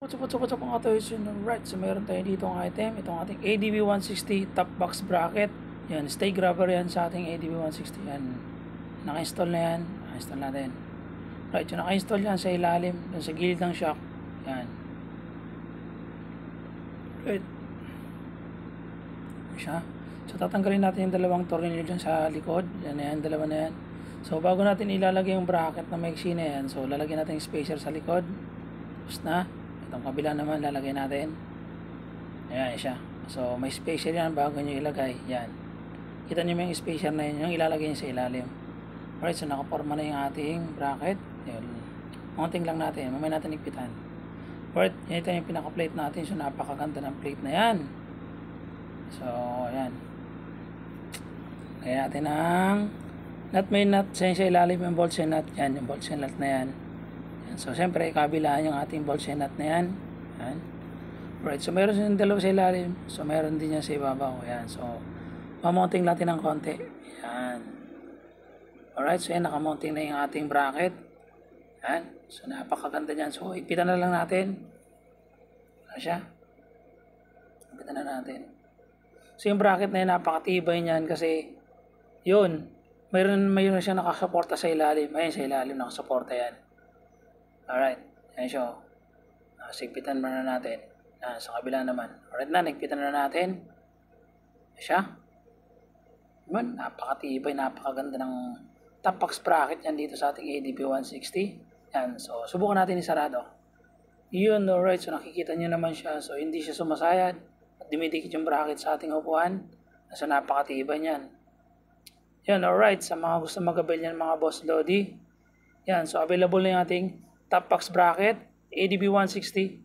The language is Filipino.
What's up mga toys? Right, so meron tayo dito ang item. Itong ating ADB 160 top box bracket. Yan, stay grabber yan sa ating ADB 160. Yan, naka-install na yan. Naka-install natin. Right, so naka-install yan sa ilalim, dun sa gilid ng shock. Yan. Right. Siya. So tatanggalin natin yung dalawang tornilyo dyan sa likod. Yan na yan, dalawa na yan. So bago natin ilalagay yung bracket na maiksi na yan, so lalagyan natin yung spacer sa likod. Tapos na. Itong kabila naman lalagay natin. Ayan siya. So may spacer yan bago nyo ilagay. Yan. Kita nyo yung spacer na yun, yung ilalagay nyo sa ilalim. Alright, so nakaporma na yung ating bracket. Yun. Mounting lang natin. Mamaya natin ikpitan. Alright, ito yung pinaka-plate natin. So napakaganda ng plate na yan. So ayan. Kaya natin ang nut may nut sa ilalim yung bolts and nut. Yan, yung bolts and nut na yan. So, siyempre, kabilaan yung ating bolts and nut na yan. Yan. Right. So, meron silang dalawa sa ilalim. So, meron din yan sa ibabaw. Yan. So, mamounting natin ng konti. Yan. Alright. So, yan. Nakamounting na yung ating bracket. Yan. So, napakaganda yan. So, ipitan na lang natin. Ano siya? Ipitan na natin. So, yung bracket na yan, napakatibay niyan kasi, yun, mayroon siya nakasuporta sa ilalim. Ayun, sa ilalim nakasuporta yan. Alright, yan siya. Sigpitan muna natin. Sa kabila naman. Alright na, nagpitan na natin. Siya. Yun, napakatibay, napakaganda ng top box bracket yan dito sa ating ADB 160. Yan, so subukan natin isarado. Yun, alright, so nakikita nyo naman siya. So hindi siya sumasayad. At dumidikit yung bracket sa ating upuan. So napakatibay niyan. Yan, alright, sa mga gusto mag-avail yan mga boss Lodi. Yan, so available na yung ating top box bracket, ADB 160.